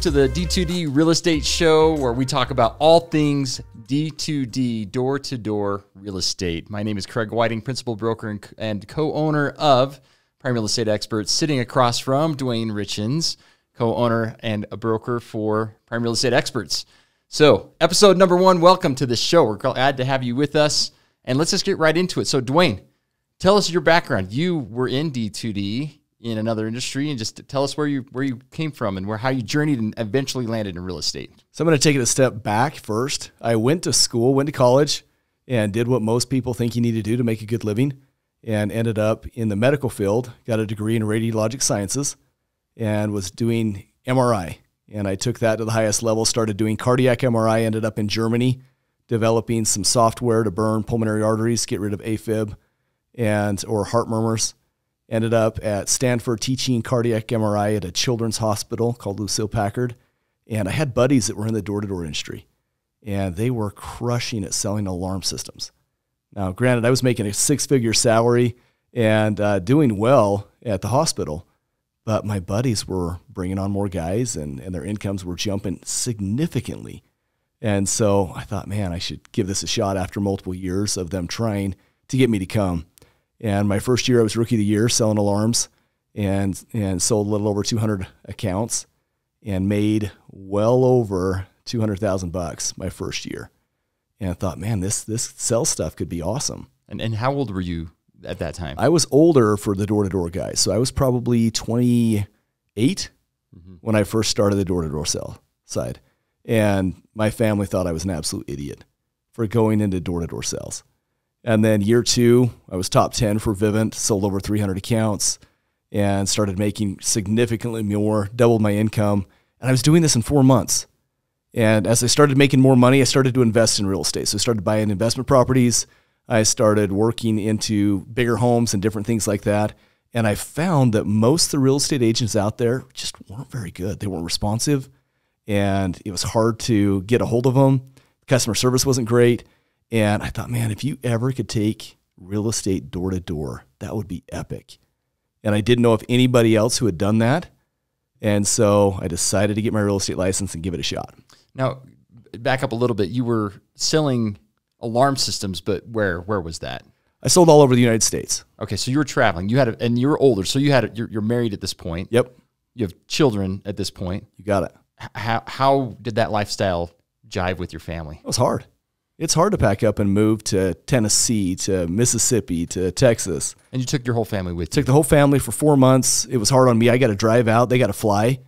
to the D2D Real Estate Show, where we talk about all things D2D, door-to-door real estate. My name is Craig Whiting, principal broker and co-owner of Prime Real Estate Experts, sitting across from Dwayne Richins, co-owner and a broker for Prime Real Estate Experts. So, episode number 1, welcome to the show. We're glad to have you with us, and let's just get right into it. So, Dwayne, tell us your background. You were in D2D in another industry, and just tell us where you came from and how you journeyed and eventually landed in real estate. So I'm going to take it a step back first. I went to school, went to college, and did what most people think you need to do to make a good living, and ended up in the medical field, got a degree in radiologic sciences, and was doing MRI. And I took that to the highest level, started doing cardiac MRI, ended up in Germany, developing some software to burn pulmonary arteries, get rid of AFib or heart murmurs. Ended up at Stanford teaching cardiac MRI at a children's hospital called Lucille Packard. And I had buddies that were in the door-to-door industry, and they were crushing at selling alarm systems. Now, granted, I was making a 6-figure salary and doing well at the hospital, but my buddies were bringing on more guys, and their incomes were jumping significantly. And so I thought, man, I should give this a shot after multiple years of them trying to get me to come. And my first year, I was Rookie of the Year selling alarms, and sold a little over 200 accounts and made well over $200,000 my first year. And I thought, man, this sales stuff could be awesome. And how old were you at that time? I was older for the door-to-door guys. So I was probably 28 when I first started the door-to-door sale side. And my family thought I was an absolute idiot for going into door-to-door sales. And then year 2, I was top 10 for Vivint, sold over 300 accounts, and started making significantly more, doubled my income. And I was doing this in 4 months. And as I started making more money, I started to invest in real estate. So I started buying investment properties. I started working into bigger homes and different things like that. And I found that most of the real estate agents out there just weren't very good. They weren't responsive, and it was hard to get a hold of them. Customer service wasn't great. And I thought, man, if you ever could take real estate door to door, that would be epic. And I didn't know of anybody else who had done that. And so I decided to get my real estate license and give it a shot. Now, back up a little bit. You were selling alarm systems, but where was that? I sold all over the United States. Okay, so you were traveling. And you were older, so you're married at this point. Yep. You have children at this point. You got it. How did that lifestyle jive with your family? It was hard. It's hard to pack up and move to Tennessee, to Mississippi, to Texas. And you took your whole family with you? Took the whole family for 4 months. It was hard on me. I got to drive out. They got to fly.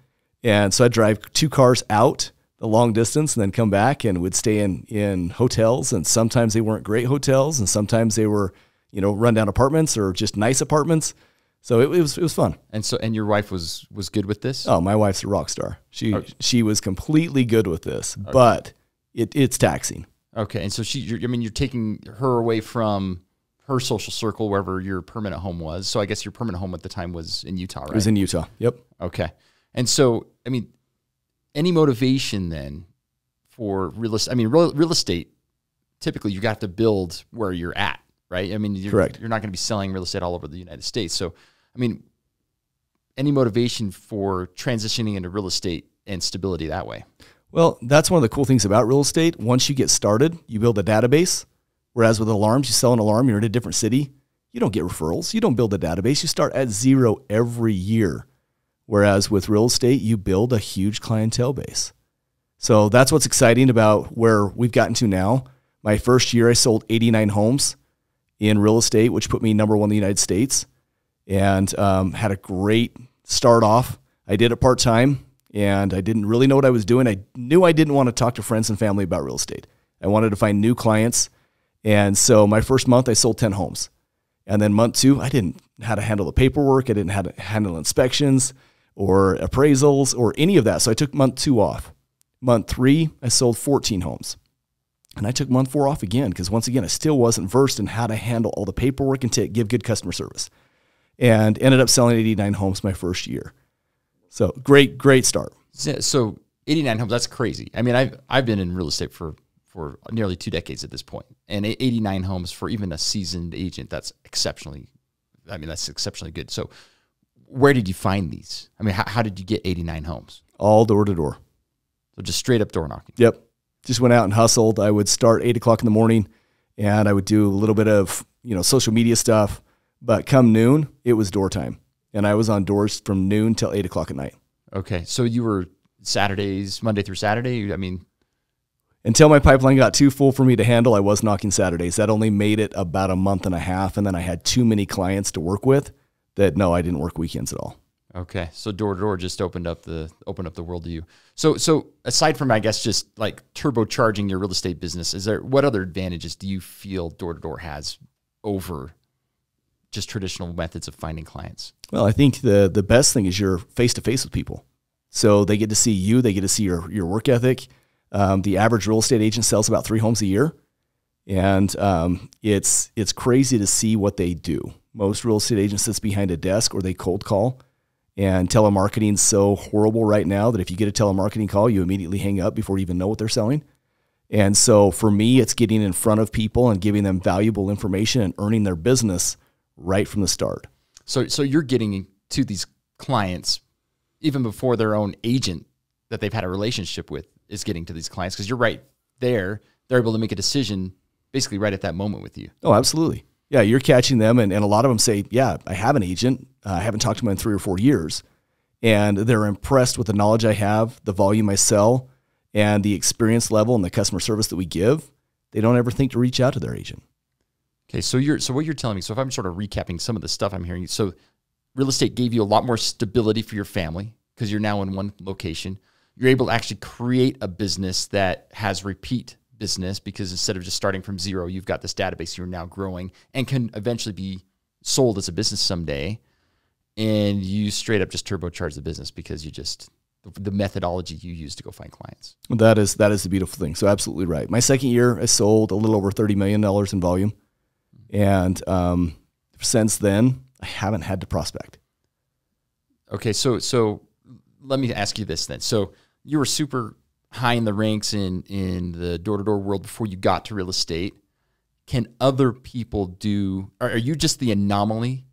And so I'd drive 2 cars out the long distance and then come back, and would stay in hotels. And sometimes they weren't great hotels, and sometimes they were, rundown apartments or just nice apartments. So it was fun. And your wife was good with this? Oh, my wife's a rock star. She was completely good with this, okay. But it's taxing. Okay, and so you're taking her away from her social circle, wherever your permanent home was. So I guess your permanent home at the time was in Utah, right? It was in Utah, yep. Okay, and so, any motivation then for real estate? Real estate, typically you got to build where you're at, right? Correct. You're not going to be selling real estate all over the United States. So, any motivation for transitioning into real estate and stability that way? Well, that's one of the cool things about real estate. Once you get started, you build a database. Whereas with alarms, you sell an alarm, you're in a different city. You don't get referrals. You don't build a database. You start at 0 every year. Whereas with real estate, you build a huge clientele base. So that's what's exciting about where we've gotten to now. My first year, I sold 89 homes in real estate, which put me number 1 in the United States, and had a great start off. I did it part-time. And I didn't really know what I was doing. I knew I didn't want to talk to friends and family about real estate. I wanted to find new clients. And so my first month, I sold 10 homes. And then month 2, I didn't know how to handle the paperwork. I didn't know how to handle inspections or appraisals or any of that. So I took month 2 off. Month 3, I sold 14 homes. And I took month 4 off again because, once again, I still wasn't versed in how to handle all the paperwork and give good customer service. And ended up selling 89 homes my first year. So great start. So 89 homes, that's crazy. I've been in real estate for nearly 2 decades at this point, and 89 homes for even a seasoned agent, that's exceptionally good. So where did you find these? How did you get 89 homes? All door to door. So just straight up door knocking. Yep. Just went out and hustled. I would start 8 o'clock in the morning and I would do a little bit of, social media stuff. But come noon, it was door time. And I was on doors from noon till 8 o'clock at night. Okay. So you were Saturdays, Monday through Saturday? I mean, until my pipeline got too full for me to handle, I was knocking Saturdays. That only made it about a month and a half. And then I had too many clients to work with that, no, I didn't work weekends at all. Okay. So door to door just opened up the world to you. So aside from, I guess, just like turbocharging your real estate business, what other advantages do you feel door to door has over just traditional methods of finding clients? Well, I think the best thing is you're face to face with people. So they get to see you, they get to see your work ethic. The average real estate agent sells about 3 homes a year. And it's crazy to see what they do. Most real estate agents sits behind a desk or they cold call. And telemarketing's so horrible right now that if you get a telemarketing call, you immediately hang up before you even know what they're selling. And so for me, it's getting in front of people and giving them valuable information and earning their business right from the start. So you're getting to these clients even before their own agent that they've had a relationship with is getting to these clients, because you're right there. They're able to make a decision basically right at that moment with you. Oh, absolutely. Yeah, you're catching them, and a lot of them say, yeah, I have an agent. I haven't talked to them in 3 or 4 years. And they're impressed with the knowledge I have, the volume I sell, and the experience level and the customer service that we give. They don't ever think to reach out to their agent. Okay, so what you're telling me, so if I'm sort of recapping some of the stuff I'm hearing, so real estate gave you a lot more stability for your family because you're now in one location. You're able to actually create a business that has repeat business because instead of just starting from zero, you've got this database you're now growing and can eventually be sold as a business someday. And you straight up just turbocharge the business because you just, the methodology you use to go find clients. That is the beautiful thing. So absolutely right. My second year, I sold a little over $30 million in volume. And since then, I haven't had to prospect. Okay, so let me ask you this then. So you were super high in the ranks in the door-to-door world before you got to real estate. Can other people are you just the anomaly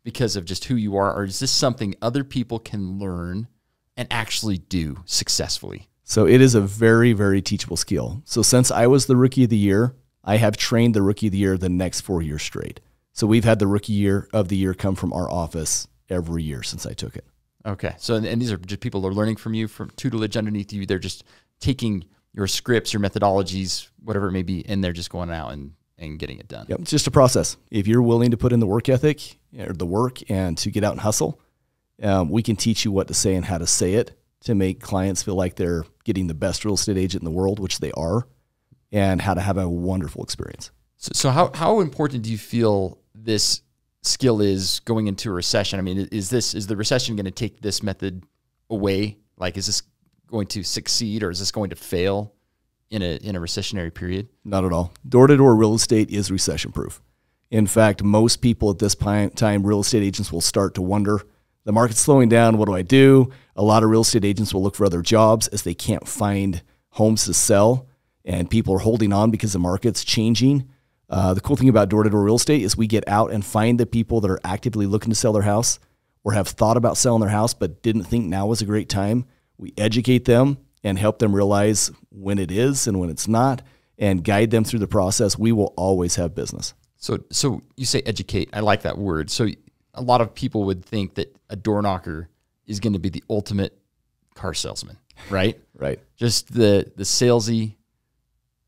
because of just who you are, or is this something other people can learn and actually do successfully? So it is a very, very teachable skill. So since I was the rookie of the year, I have trained the rookie of the year the next 4 years straight. So we've had the rookie year of the year come from our office every year since I took it. Okay. So, and these are just people who are learning from you, from tutelage underneath you. They're just taking your scripts, your methodologies, whatever it may be, and they're just going out and getting it done. Yep. It's just a process. If you're willing to put in the work ethic or the work and to get out and hustle, we can teach you what to say and how to say it to make clients feel like they're getting the best real estate agent in the world, which they are, and how to have a wonderful experience. So how important do you feel this skill is going into a recession? I mean, is the recession going to take this method away? Like, is this going to succeed or is this going to fail in a recessionary period? Not at all. Door-to-door real estate is recession-proof. In fact, most people at this time, real estate agents will start to wonder, the market's slowing down, what do I do? A lot of real estate agents will look for other jobs as they can't find homes to sell, and people are holding on because the market's changing. The cool thing about door-to-door real estate is we get out and find the people that are actively looking to sell their house or have thought about selling their house but didn't think now was a great time. We educate them and help them realize when it is and when it's not and guide them through the process. We will always have business. So you say educate. I like that word. So a lot of people would think that a door knocker is going to be the ultimate car salesman, right? Right. Just the salesy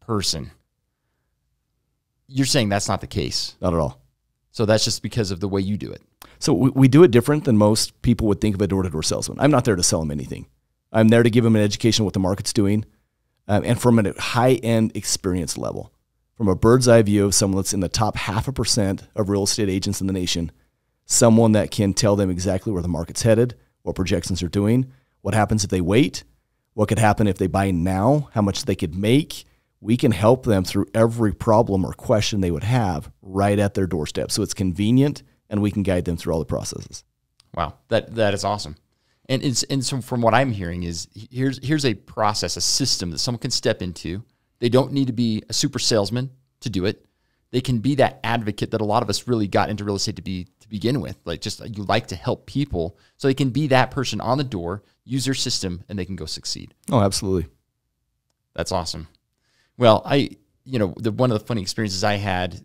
person. You're saying that's not the case. Not at all. So that's just because of the way you do it. So we do it different than most people would think of a door-to-door salesman. I'm not there to sell them anything. I'm there to give them an education of what the market's doing and from a high-end experience level. From a bird's eye view of someone that's in the top 0.5% of real estate agents in the nation, someone that can tell them exactly where the market's headed, what projections are doing, what happens if they wait, what could happen if they buy now, how much they could make. We can help them through every problem or question they would have right at their doorstep. So it's convenient, and we can guide them through all the processes. Wow, that is awesome. And so from what I'm hearing is here's a process, a system that someone can step into. They don't need to be a super salesman to do it. They can be that advocate that a lot of us really got into real estate to begin with. Like, just you like to help people, so they can be that person on the door, use their system, and they can go succeed. Oh, absolutely. That's awesome. Well, one of the funny experiences I had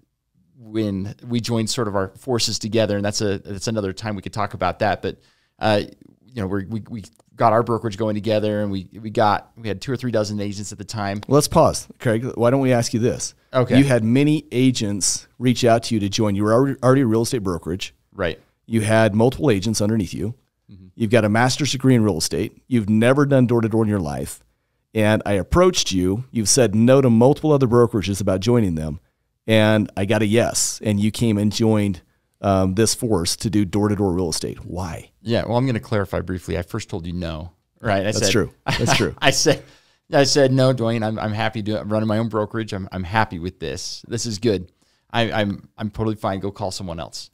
when we joined sort of our forces together, and that's another time we could talk about that. But we got our brokerage going together, and we had 2 or 3 dozen agents at the time. Well, let's pause, Craig. Why don't we ask you this? Okay. You had many agents reach out to you to join. You were already a real estate brokerage. Right. You had multiple agents underneath you. Mm-hmm. You've got a master's degree in real estate. You've never done door-to-door in your life. And I approached you. You've said no to multiple other brokerages about joining them. And I got a yes. And you came and joined this force to do door-to-door real estate. Why? Yeah, well, I'm going to clarify briefly. I first told you no, right? That's true. That's true. I said no, Dwayne. I'm happy to running my own brokerage. I'm happy with this. This is good. I'm totally fine. Go call someone else.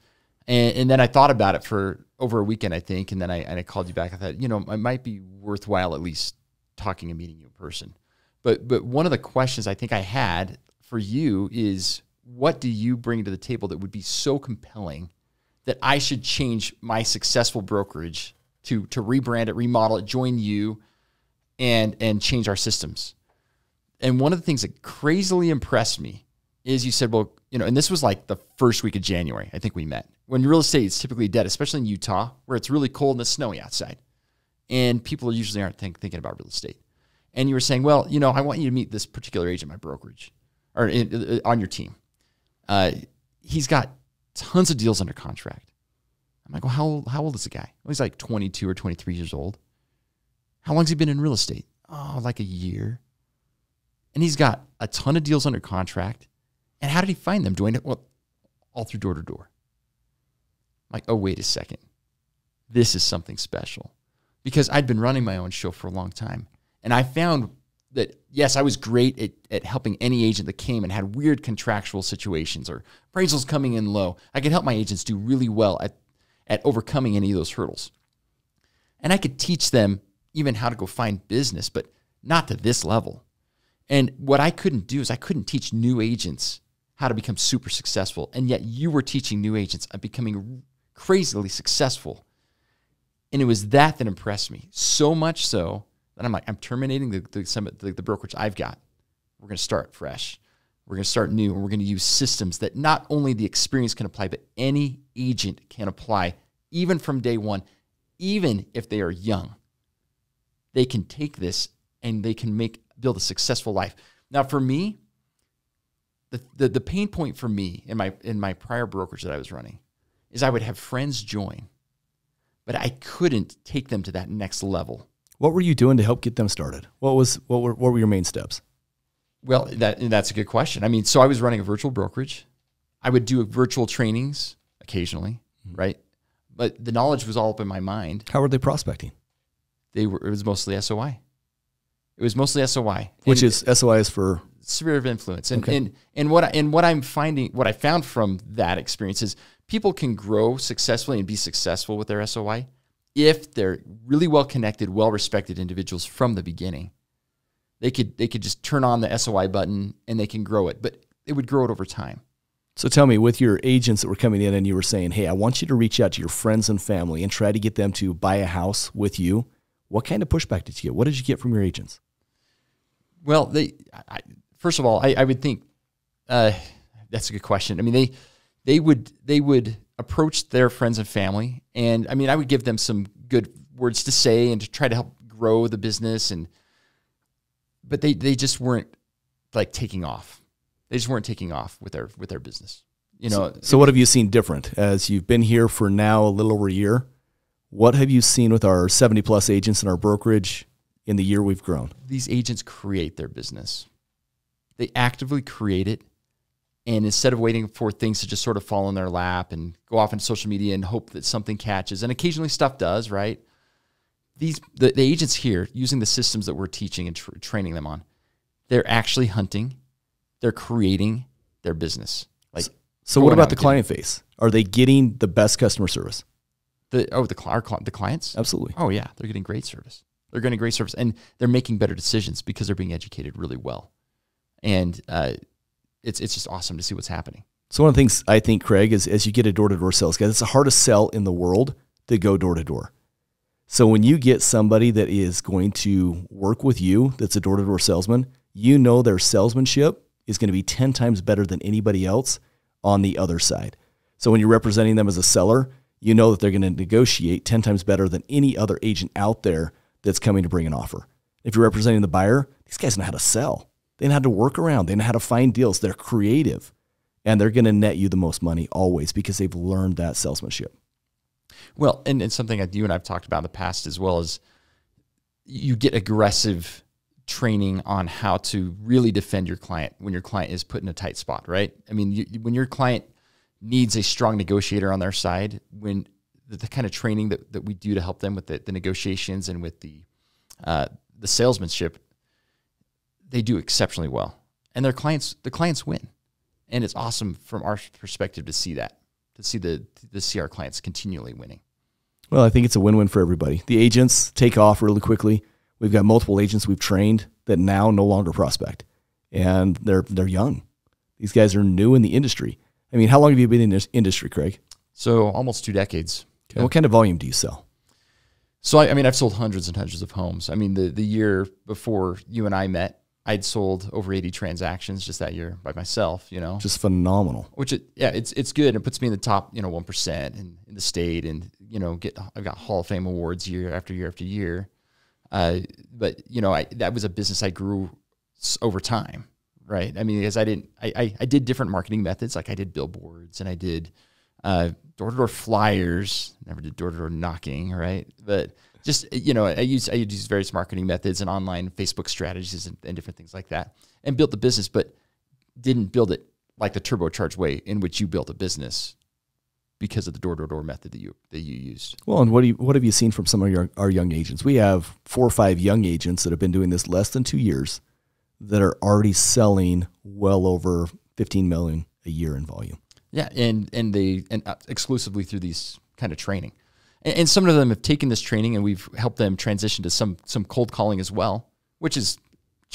And then I thought about it for over a weekend, I think, and then I called you back. I thought, it might be worthwhile at least talking and meeting you in person. But one of the questions I think I had for you is, what do you bring to the table that would be so compelling that I should change my successful brokerage to rebrand it, remodel it, join you, and change our systems? And one of the things that crazily impressed me is you said, well, and this was like the first week of January, I think we met. When real estate is typically dead, especially in Utah, where it's really cold and it's snowy outside, and people usually aren't thinking about real estate. And you were saying, well, I want you to meet this particular agent, my brokerage, or on your team. He's got tons of deals under contract. I'm like, well, how old is the guy? Well, he's like 22 or 23 years old. How long has he been in real estate? Oh, like a year. And he's got a ton of deals under contract. And how did he find them, Dwayne? Well, all through door-to-door. I'm like, oh, wait a second. This is something special. Because I'd been running my own show for a long time. And I found that, yes, I was great at helping any agent that came and had weird contractual situations or appraisals coming in low. I could help my agents do really well at overcoming any of those hurdles. And I could teach them even how to go find business, but not to this level. And what I couldn't do is I couldn't teach new agents how to become super successful. And yet you were teaching new agents at becoming crazily successful. And it was that impressed me, so much so that I'm like, I'm terminating the brokerage I've got. We're going to start fresh. We're going to start new, and we're going to use systems that not only the experience can apply, but any agent can apply, even from day one, even if they are young. They can take this and they can build a successful life. Now, for me, the pain point for me in my prior brokerage that I was running is I would have friends join, but I couldn't take them to that next level. What were you doing to help get them started? What were your main steps? Well, that's a good question. I mean, so I was running a virtual brokerage. I would do virtual trainings occasionally, right? But the knowledge was all up in my mind. How were they prospecting? It was mostly SOI. It was mostly SOI. Which is SOI is for sphere of influence. And okay. and what I found from that experience is people can grow successfully and be successful with their SOI if they're really well connected, well respected individuals from the beginning. They could just turn on the SOI button and they can grow it, but it would grow it over time. So tell me, with your agents that were coming in and you were saying, hey, I want you to reach out to your friends and family and try to get them to buy a house with you, what kind of pushback did you get? What did you get from your agents? Well, first of all, I would think that's a good question. I mean, they would approach their friends and family, and I mean, I would give them some good words to say and to try to help grow the business, but they just weren't like taking off. They just weren't taking off with their business. So what have you seen different as you've been here for now a little over a year? What have you seen with our 70 plus agents in our brokerage in the year we've grown? These agents create their business. They actively create it. And instead of waiting for things to just sort of fall in their lap and go off on social media and hope that something catches, and occasionally stuff does, right? The agents here, using the systems that we're teaching and training them on, they're actually hunting. They're creating their business. So what about the client face? Are they getting the best customer service? The clients? Absolutely. Oh, yeah. They're getting great service. They're getting great service, and they're making better decisions because they're being educated really well. And it's just awesome to see what's happening. So one of the things I think, Craig, is as you get a door-to-door sales guy, it's the hardest sell in the world to go door-to-door. So when you get somebody that is going to work with you, that's a door-to-door salesman, you know their salesmanship is going to be 10 times better than anybody else on the other side. So when you're representing them as a seller, you know that they're going to negotiate 10 times better than any other agent out there that's coming to bring an offer. If you're representing the buyer, these guys know how to sell. They know how to work around. They know how to find deals. They're creative. And they're going to net you the most money always because they've learned that salesmanship. Well, and it's something that you and I've talked about in the past as well, as you get aggressive training on how to really defend your client when your client is put in a tight spot, right? I mean, when your client needs a strong negotiator on their side, when the kind of training that we do to help them with the negotiations and with the salesmanship, they do exceptionally well. And the clients win. And it's awesome from our perspective to see that, to see our clients continually winning. Well, I think it's a win-win for everybody. The agents take off really quickly. We've got multiple agents we've trained that now no longer prospect, and they're young. These guys are new in the industry. I mean, how long have you been in this industry, Craig? So almost 2 decades. Okay. And what kind of volume do you sell? So, I mean, I've sold hundreds and hundreds of homes. I mean, the year before you and I met, I'd sold over 80 transactions just that year by myself, you know. Just phenomenal. It's good. It puts me in the top, 1% in the state, and, I've got Hall of Fame awards year after year after year. But, that was a business I grew over time, right? I mean, because I did different marketing methods. Like I did billboards and I did door-to-door flyers, never did door-to-door knocking, right? But just, I use various marketing methods and online Facebook strategies and different things like that, and built the business, but didn't build it like the turbocharged way in which you built a business because of the door-to-door method that you used. Well, and what have you seen from some of our young agents? We have 4 or 5 young agents that have been doing this less than 2 years that are already selling well over $15 million a year in volume. Yeah, and exclusively through these kind of training. And some of them have taken this training, and we've helped them transition to some cold calling as well, which is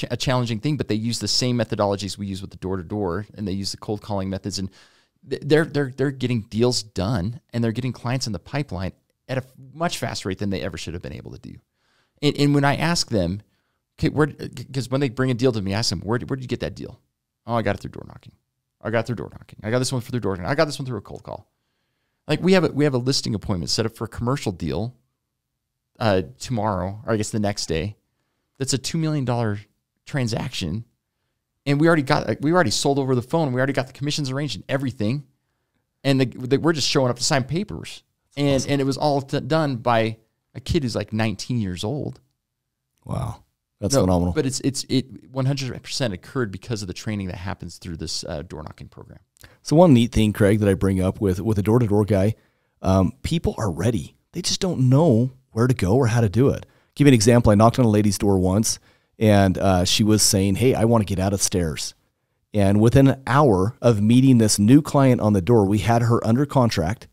a challenging thing, but they use the same methodologies we use with the door-to-door, and they use the cold calling methods, and they're getting deals done, and they're getting clients in the pipeline at a much faster rate than they ever should have been able to do. And when I ask them, okay, because when they bring a deal to me, I ask them, where did you get that deal? Oh, I got it through door knocking. I got this one through door knocking. I got this one through a cold call. Like we have a listing appointment set up for a commercial deal tomorrow, or I guess the next day. That's a $2 million transaction, and we already sold over the phone. We already got the commissions arranged and everything, and we're just showing up to sign papers. And awesome. And it was all done by a kid who's like 19 years old. Wow, that's phenomenal. But it 100% occurred because of the training that happens through this door knocking program. So one neat thing, Craig, that I bring up with a door-to-door guy, people are ready. They just don't know where to go or how to do it. Give you an example. I knocked on a lady's door once, and she was saying, hey, I want to get out of stairs. And within an hour of meeting this new client on the door, we had her under contract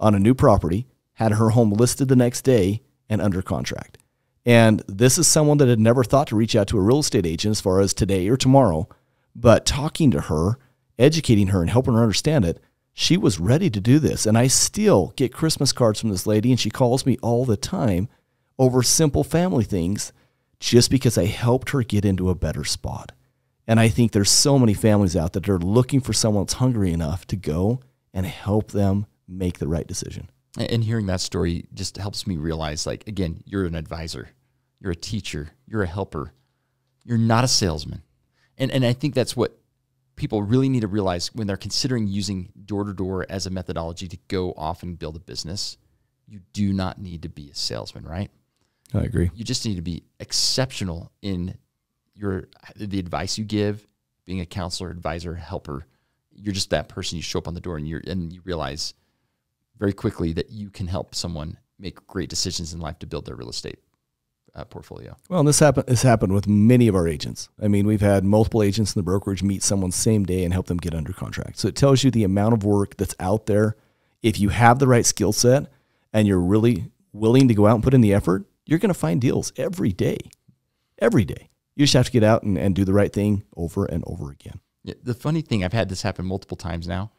on a new property, had her home listed the next day and under contract. And this is someone that had never thought to reach out to a real estate agent as far as today or tomorrow, but talking to her, educating her and helping her understand it, she was ready to do this. And I still get Christmas cards from this lady, and she calls me all the time over simple family things just because I helped her get into a better spot. And I think there's so many families out there that are looking for someone that's hungry enough to go and help them make the right decision. And hearing that story just helps me realize, like, again, you're an advisor, you're a teacher, you're a helper, you're not a salesman. And I think that's what people really need to realize when they're considering using door-to-door as a methodology to go off and build a business. You do not need to be a salesman, right? I agree. You just need to be exceptional in the advice you give, being a counselor, advisor, helper. You're just that person. You show up on the door and you realize very quickly that you can help someone make great decisions in life to build their real estate portfolio. Well, and this happened with many of our agents. I mean, we've had multiple agents in the brokerage meet someone same day and help them get under contract. So it tells you the amount of work that's out there. If you have the right skill set and you're really willing to go out and put in the effort, you're going to find deals every day. Every day. You just have to get out and do the right thing over and over again. Yeah, the funny thing, I've had this happen multiple times now.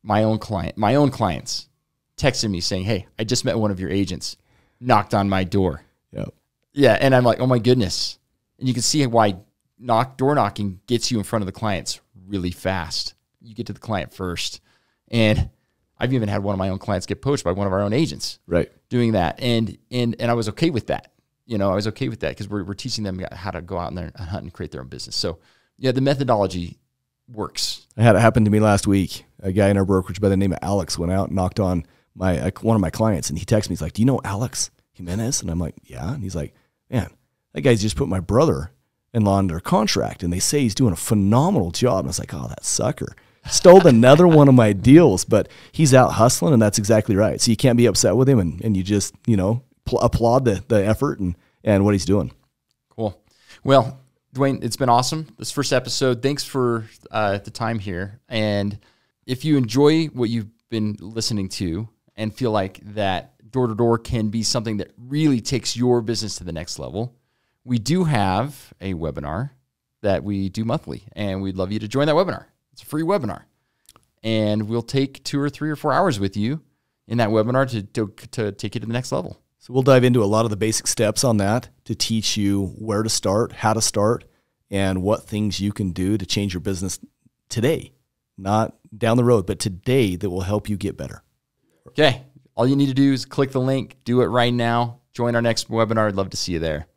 My own clients texted me saying, hey, I just met one of your agents, knocked on my door. Yep. Yeah, and I'm like, oh my goodness. And you can see why door knocking gets you in front of the clients really fast. You get to the client first. And I've even had one of my own clients get poached by one of our own agents. Right. Doing that. And I was okay with that. You know, I was okay with that because we're teaching them how to go out in there and hunt and create their own business. So yeah, the methodology works. I had it happen to me last week. A guy in our brokerage by the name of Alex went out and knocked on one of my clients, and he texted me. He's like, "Do you know Alex Jimenez?" And I'm like, "Yeah." And he's like, "Man, that guy's just put my brother-in-law under contract, and they say he's doing a phenomenal job." And I was like, "Oh, that sucker stole another one of my deals," but he's out hustling, and that's exactly right. So you can't be upset with him, and you just, you know, applaud the effort and what he's doing. Cool. Well, Dwayne, it's been awesome. This first episode. Thanks for the time here. And if you enjoy what you've been listening to and feel like that door-to-door can be something that really takes your business to the next level, we do have a webinar that we do monthly, and we'd love you to join that webinar. It's a free webinar, and we'll take 2 or 3 or 4 hours with you in that webinar to take you to the next level. So we'll dive into a lot of the basic steps on that to teach you where to start, how to start, and what things you can do to change your business today, not down the road, but today, that will help you get better. Okay. All you need to do is click the link, do it right now, join our next webinar. I'd love to see you there.